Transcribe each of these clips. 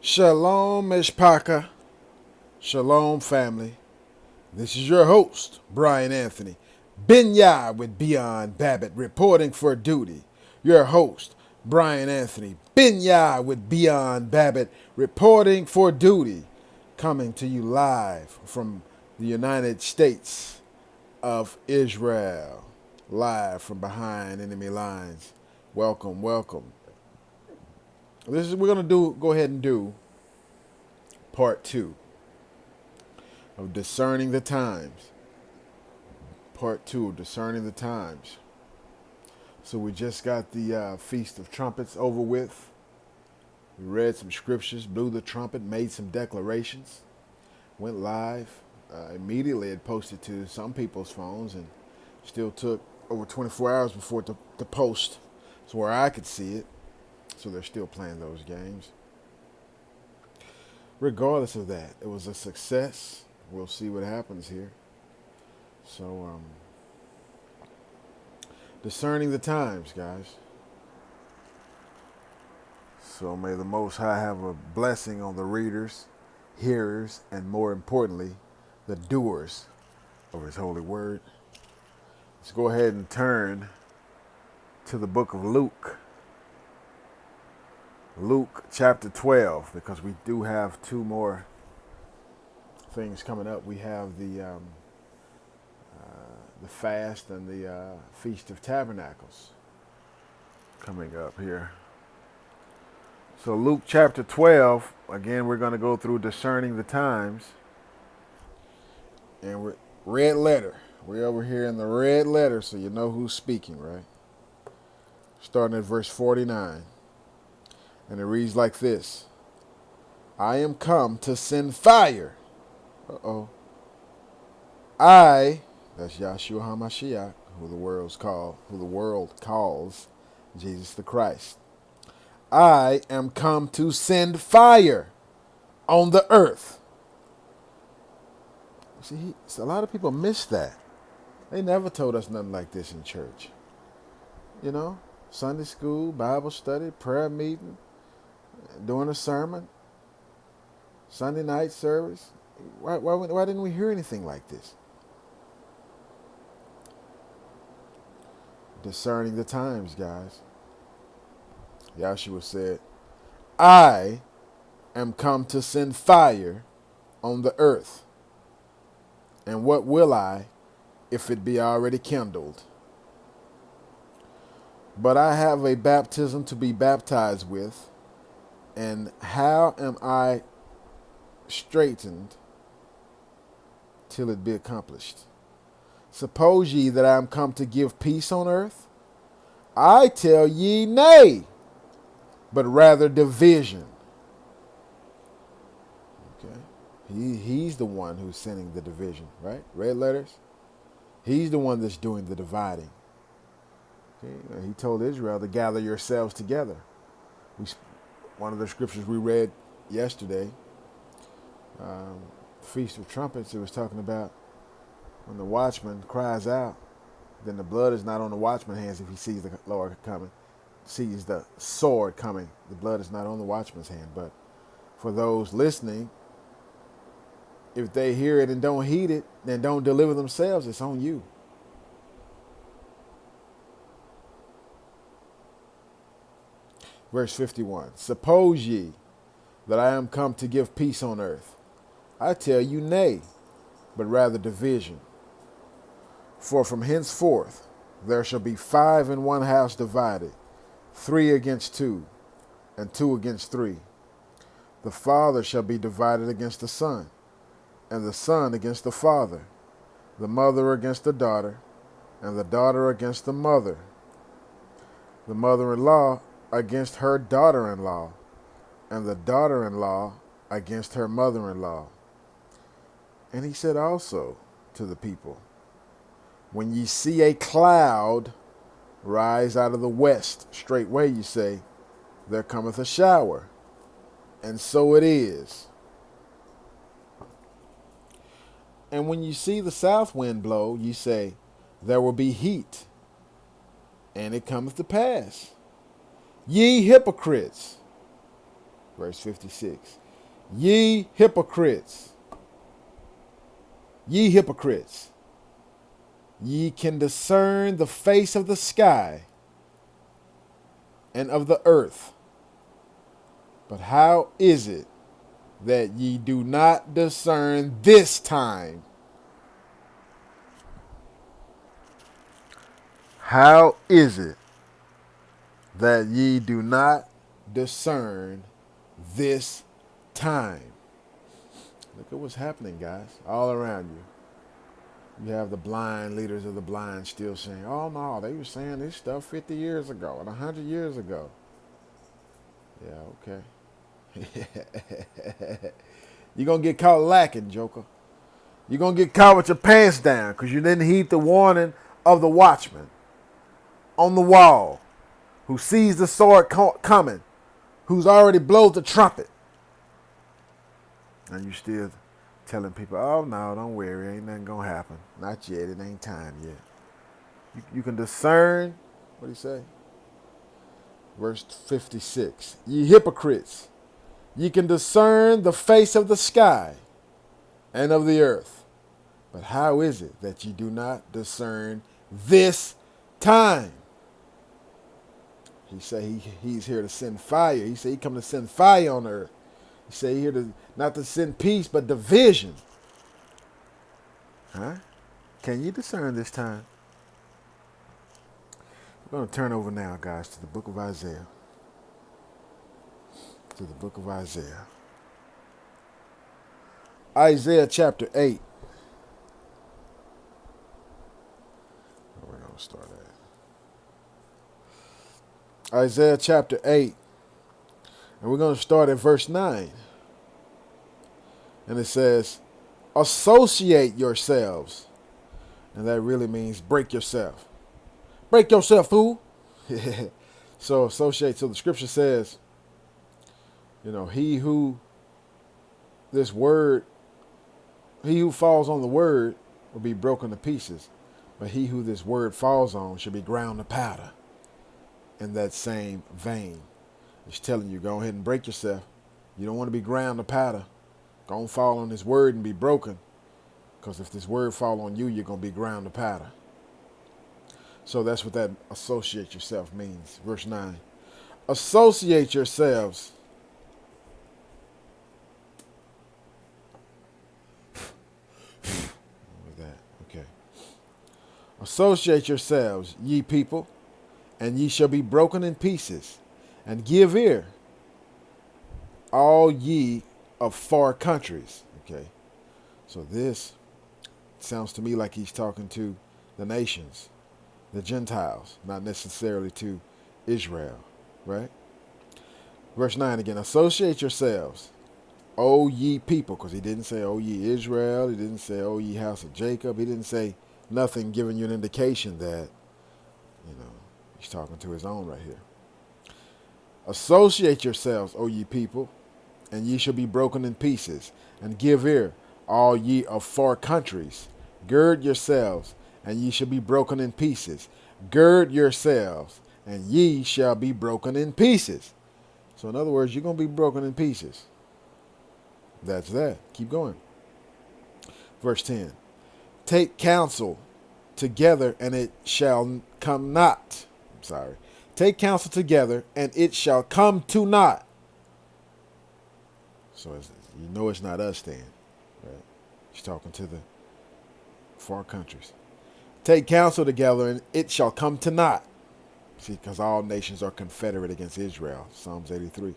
Shalom, Mishpaka. Shalom, family. This is your host, Brian Anthony. Binyah with Beyond Babbitt reporting for duty. Your host, Brian Anthony. Binyah with Beyond Babbitt reporting for duty. Coming to you live from the United States of Israel. Live from behind enemy lines. Welcome, welcome. We're gonna go ahead and do part 2 of Discerning the Times. Part 2 of Discerning the Times. So we just got the Feast of Trumpets over with. We read some scriptures, blew the trumpet, made some declarations, went live. Immediately it posted to some people's phones and still took over 24 hours before to post so where I could see it. So they're still playing those games. Regardless of that, it was a success. We'll see what happens here. So, discerning the times, guys. So may the Most High have a blessing on the readers, hearers, and more importantly, the doers of His holy word. Let's go ahead and turn to the book of Luke. Luke chapter 12, because we do have two more things coming up. We have the fast and the Feast of Tabernacles coming up here. So Luke chapter 12, again, we're going to go through Discerning the Times. And we're red letter. We're over here in the red letter, so you know who's speaking, right? Starting at verse 49. And it reads like this. I am come to send fire. Uh-oh. That's Yahshua HaMashiach, who the world calls Jesus the Christ. I am come to send fire on the earth. See, a lot of people miss that. They never told us nothing like this in church. You know, Sunday school, Bible study, prayer meeting, doing a sermon, Sunday night service. Why didn't we hear anything like this? Discerning the times, guys. Yahshua said, I am come to send fire on the earth. And what will I if it be already kindled? But I have a baptism to be baptized with, and how am I straitened till it be accomplished? Suppose ye that I am come to give peace on earth? I tell ye nay, but rather division. Okay, he's the one who's sending the division, right? Red letters. He's the one that's doing the dividing. Okay? He told Israel to gather yourselves together. One of the scriptures we read yesterday, Feast of Trumpets, it was talking about when the watchman cries out, then the blood is not on the watchman's hands if he sees the Lord coming, sees the sword coming. The blood is not on the watchman's hand. But for those listening, if they hear it and don't heed it, then don't deliver themselves, it's on you. Verse 51, suppose ye that I am come to give peace on earth? I tell you nay, but rather division. For from henceforth there shall be 5 in one house divided, 3 against 2, and 2 against 3. The father shall be divided against the son, and the son against the father, the mother against the daughter, and the daughter against the mother, the mother-in-law against her daughter-in-law, and the daughter-in-law against her mother-in-law. And he said also to the people, when ye see a cloud rise out of the west, straightway ye say, there cometh a shower. And so it is. And when you see the south wind blow, ye say, there will be heat. And it cometh to pass. Ye hypocrites, Verse 56. Ye hypocrites, ye hypocrites, ye can discern the face of the sky and of the earth. But how is it that ye do not discern this time? How is it that ye do not discern this time? Look at what's happening, guys, all around you. You have the blind leaders of the blind still saying, oh no, they were saying this stuff 50 years ago and 100 years ago. Yeah, okay. You're going to get caught lacking, Joker. You're going to get caught with your pants down because you didn't heed the warning of the watchman on the wall who sees the sword coming, who's already blown the trumpet. And you still telling people, oh, no, don't worry, ain't nothing going to happen. Not yet, it ain't time yet. You can discern, what do you say? Verse 56, ye hypocrites, ye can discern the face of the sky and of the earth. But how is it that ye do not discern this time? He say he's here to send fire. He said he come to send fire on earth. He said he here to not to send peace but division. Huh? Can you discern this time? We're going to turn over now, guys, to the book of Isaiah. To the book of Isaiah. Isaiah chapter 8. We're going to start at Isaiah chapter 8. And we're going to start at verse 9. And it says, associate yourselves. And that really means break yourself. Break yourself, fool. So associate. So the scripture says, he who falls on the word will be broken to pieces. But he who this word falls on should be ground to powder. In that same vein. It's telling you, go ahead and break yourself. You don't want to be ground to powder. Go and fall on this word and be broken. Because if this word fall on you, you're going to be ground to powder. So that's what that associate yourself means. Verse 9. Associate yourselves. What was that? Okay. Associate yourselves, ye people, and ye shall be broken in pieces. And give ear, all ye of far countries. Okay. So this sounds to me like he's talking to the nations. The Gentiles, not necessarily to Israel, right? Verse 9 again, associate yourselves, O ye people, because he didn't say, O ye Israel, he didn't say, O ye house of Jacob, he didn't say nothing giving you an indication that, he's talking to his own right here. Associate yourselves, O ye people, and ye shall be broken in pieces, and give ear, all ye of far countries, gird yourselves, and ye shall be broken in pieces. Gird yourselves, and ye shall be broken in pieces. So in other words, you're going to be broken in pieces. That's that. Keep going. Verse 10. Take counsel together, and it shall come not. Take counsel together, and it shall come to naught. So it's not us then. Right? He's talking to the far countries. Take counsel together, and it shall come to naught. See, because all nations are confederate against Israel. Psalms 83.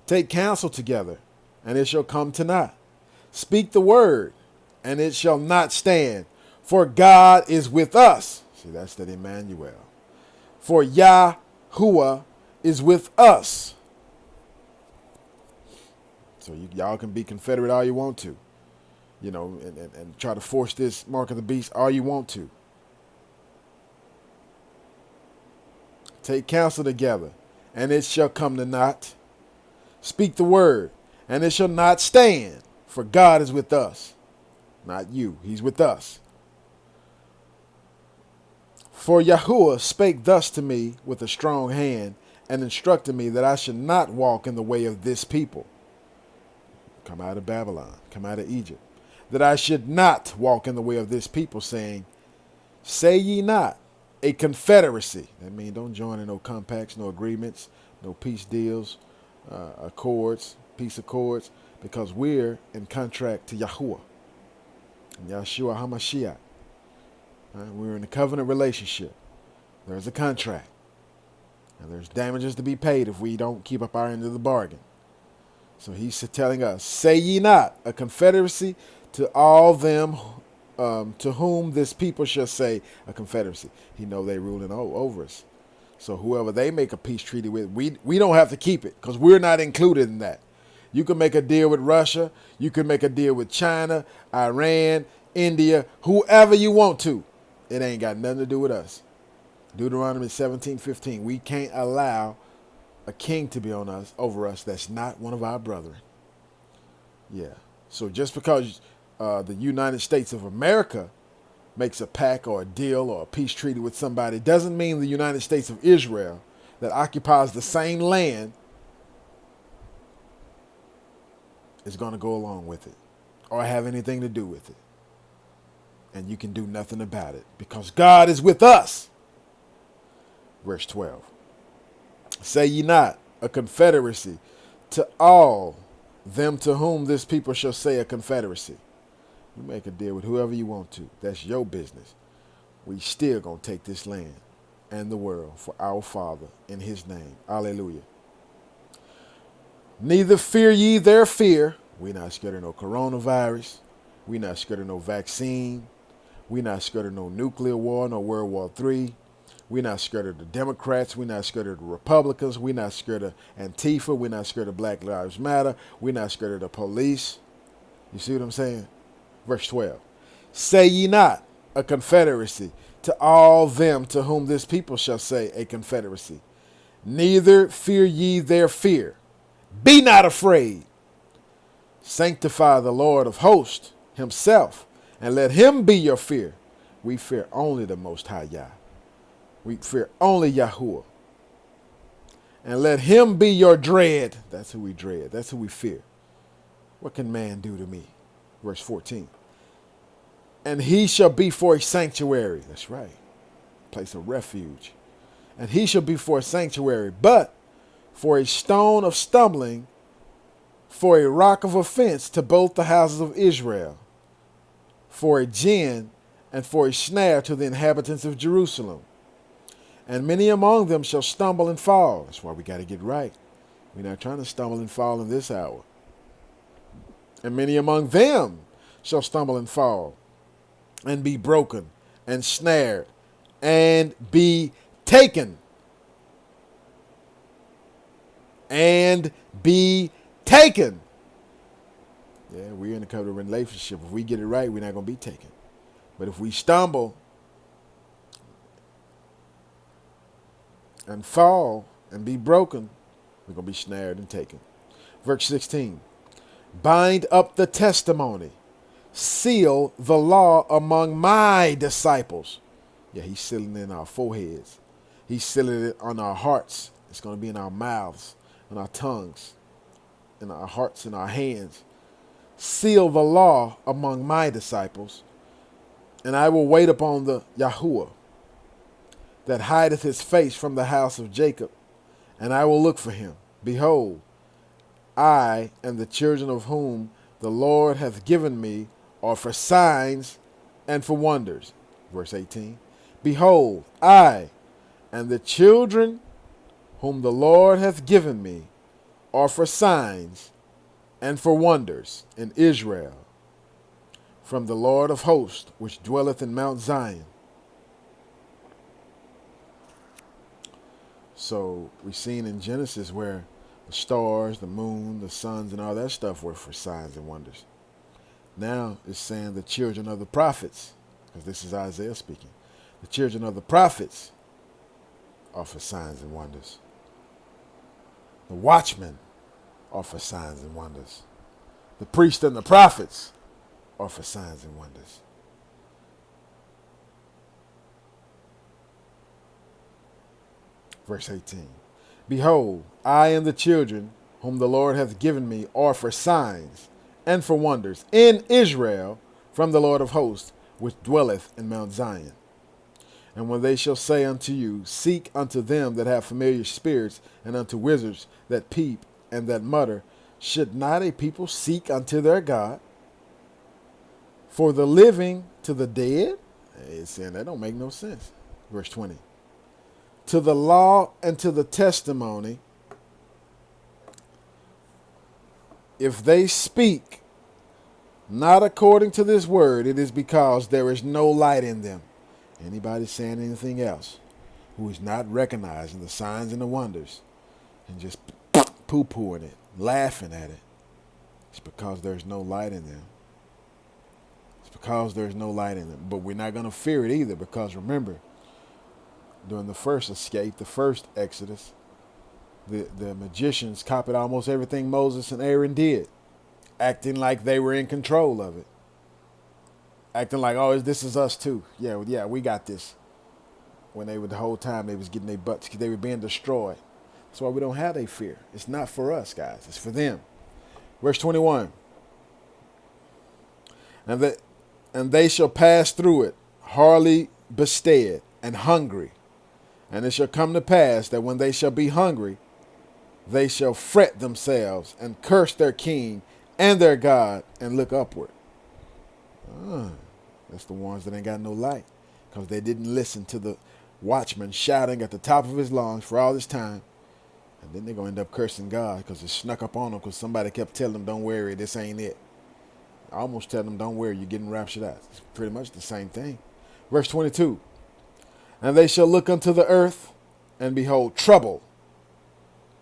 Take counsel together, and it shall come to naught. Speak the word, and it shall not stand. For God is with us. See, that's that Emmanuel. For Yahuwah is with us. So y'all can be confederate all you want to. And try to force this mark of the beast all you want to. Take counsel together, and it shall come to naught. Speak the word, and it shall not stand. For God is with us. Not you. He's with us. For Yahuwah spake thus to me with a strong hand, and instructed me that I should not walk in the way of this people. Come out of Babylon, come out of Egypt. That I should not walk in the way of this people, saying, say ye not, a confederacy. That means don't join in no compacts, no agreements, no peace deals, accords, peace accords, because we're in contract to Yahuwah, Yahshua HaMashiach. Right? We're in a covenant relationship. There's a contract. And there's damages to be paid if we don't keep up our end of the bargain. So he's telling us, say ye not, a confederacy to all them to whom this people shall say a confederacy. He know they ruling over us. So whoever they make a peace treaty with, we don't have to keep it because we're not included in that. You can make a deal with Russia. You can make a deal with China, Iran, India, whoever you want to. It ain't got nothing to do with us. Deuteronomy 17:15. We can't allow a king to be on us over us that's not one of our brethren. Yeah. So just because the United States of America makes a pact or a deal or a peace treaty with somebody doesn't mean the United States of Israel that occupies the same land is going to go along with it or have anything to do with it. And you can do nothing about it because God is with us. Verse 12. Say ye not a confederacy to all them to whom this people shall say a confederacy. You make a deal with whoever you want to. That's your business. We still gonna take this land and the world for our Father in his name. Hallelujah. Neither fear ye their fear. We not scared of no coronavirus. We not scared of no vaccine. We not scared of no nuclear war, no World War III. We're not scared of the Democrats. We're not scared of the Republicans. We're not scared of Antifa. We're not scared of Black Lives Matter. We're not scared of the police. You see what I'm saying? Verse 12. Say ye not a confederacy to all them to whom this people shall say a confederacy. Neither fear ye their fear. Be not afraid. Sanctify the Lord of hosts himself, and let him be your fear. We fear only the Most High Yah. We fear only Yahuwah. And let him be your dread. That's who we dread. That's who we fear. What can man do to me? Verse 14. And he shall be for a sanctuary. That's right. Place of refuge. And he shall be for a sanctuary, but for a stone of stumbling, for a rock of offense to both the houses of Israel, for a gin and for a snare to the inhabitants of Jerusalem. And many among them shall stumble and fall. That's why we got to get right. We're not trying to stumble and fall in this hour. And many among them shall stumble and fall, and be broken, and snared, and be taken. And be taken. Yeah, we're in a covenant relationship. If we get it right, we're not going to be taken. But if we stumble and fall and be broken, we're going to be snared and taken. Verse 16. Bind up the testimony. Seal the law among my disciples. Yeah, he's sealing it in our foreheads. He's sealing it on our hearts. It's going to be in our mouths, in our tongues, in our hearts, in our hands. Seal the law among my disciples. And I will wait upon the Yahuwah that hideth his face from the house of Jacob, and I will look for him. Behold, I and the children of whom the Lord hath given me are for signs and for wonders. Verse 18. Behold, I and the children whom the Lord hath given me are for signs and for wonders in Israel, from the Lord of hosts, which dwelleth in Mount Zion. So we've seen in Genesis where the stars, the moon, the suns, and all that stuff were for signs and wonders. Now it's saying the children of the prophets, because this is Isaiah speaking. The children of the prophets are for signs and wonders. The watchmen are for signs and wonders. The priests and the prophets are for signs and wonders. Verse 18. Behold, I and the children whom the Lord hath given me are for signs and for wonders in Israel from the Lord of hosts, which dwelleth in Mount Zion. And when they shall say unto you, seek unto them that have familiar spirits, and unto wizards that peep and that mutter, should not a people seek unto their God? For the living to the dead? It's saying that don't make no sense. Verse 20. To the law and to the testimony, if they speak not according to this word, it is because there is no light in them. Anybody saying anything else who is not recognizing the signs and the wonders and just poo-pooing it, laughing at it, it's because there's no light in them. It's because there's no light in them. But we're not going to fear it either, because remember, during the first escape, the first Exodus, the magicians copied almost everything Moses and Aaron did, acting like they were in control of it. Acting like, oh, this is us too. Yeah, we got this. When they were, the whole time they was getting their butts, they were being destroyed. That's why we don't have a fear. It's not for us, guys. It's for them. Verse 21. And they shall pass through it, hardly bestead and hungry. And it shall come to pass that when they shall be hungry, they shall fret themselves and curse their king and their God and look upward. That's the ones that ain't got no light, because they didn't listen to the watchman shouting at the top of his lungs for all this time. And then they're going to end up cursing God because it snuck up on them because somebody kept telling them, don't worry, this ain't it. I almost tell them, don't worry, you're getting raptured out. It's pretty much the same thing. Verse 22. And they shall look unto the earth and behold trouble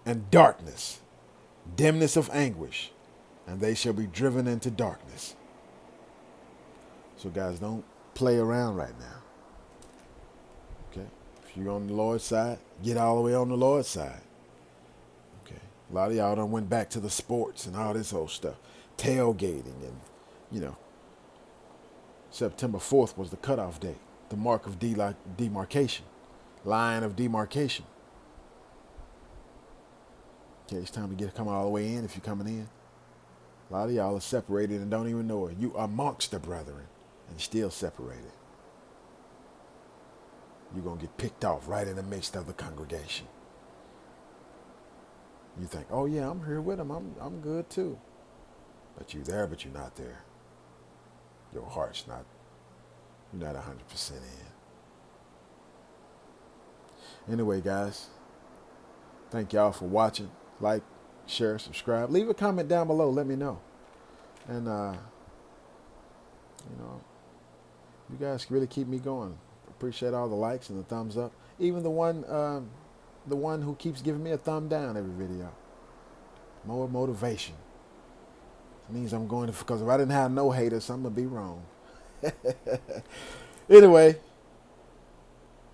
and darkness, dimness of anguish, and they shall be driven into darkness. So guys, don't play around right now. Okay? If you're on the Lord's side, get all the way on the Lord's side. Okay? A lot of y'all done went back to the sports and all this old stuff. Tailgating and, September 4th was the cutoff date. The mark of demarcation. Line of demarcation. Okay, it's time to come all the way in if you're coming in. A lot of y'all are separated and don't even know it. You are amongst the brethren and still separated. You're going to get picked off right in the midst of the congregation. You think, oh yeah, I'm here with them. I'm good too. But you're there, but you're not there. Your heart's not, you're not 100% in. Anyway, guys, thank y'all for watching. Like, share, subscribe. Leave a comment down below. Let me know. And, you guys really keep me going. Appreciate all the likes and the thumbs up. Even the one who keeps giving me a thumb down every video. More motivation. It means I'm going to, because if I didn't have no haters, I'm going to be wrong. Anyway,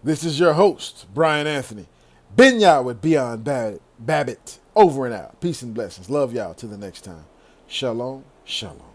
this is your host, Brian Anthony. Been y'all with Beyond Babbitt. Over and out. Peace and blessings. Love y'all. Till the next time. Shalom. Shalom.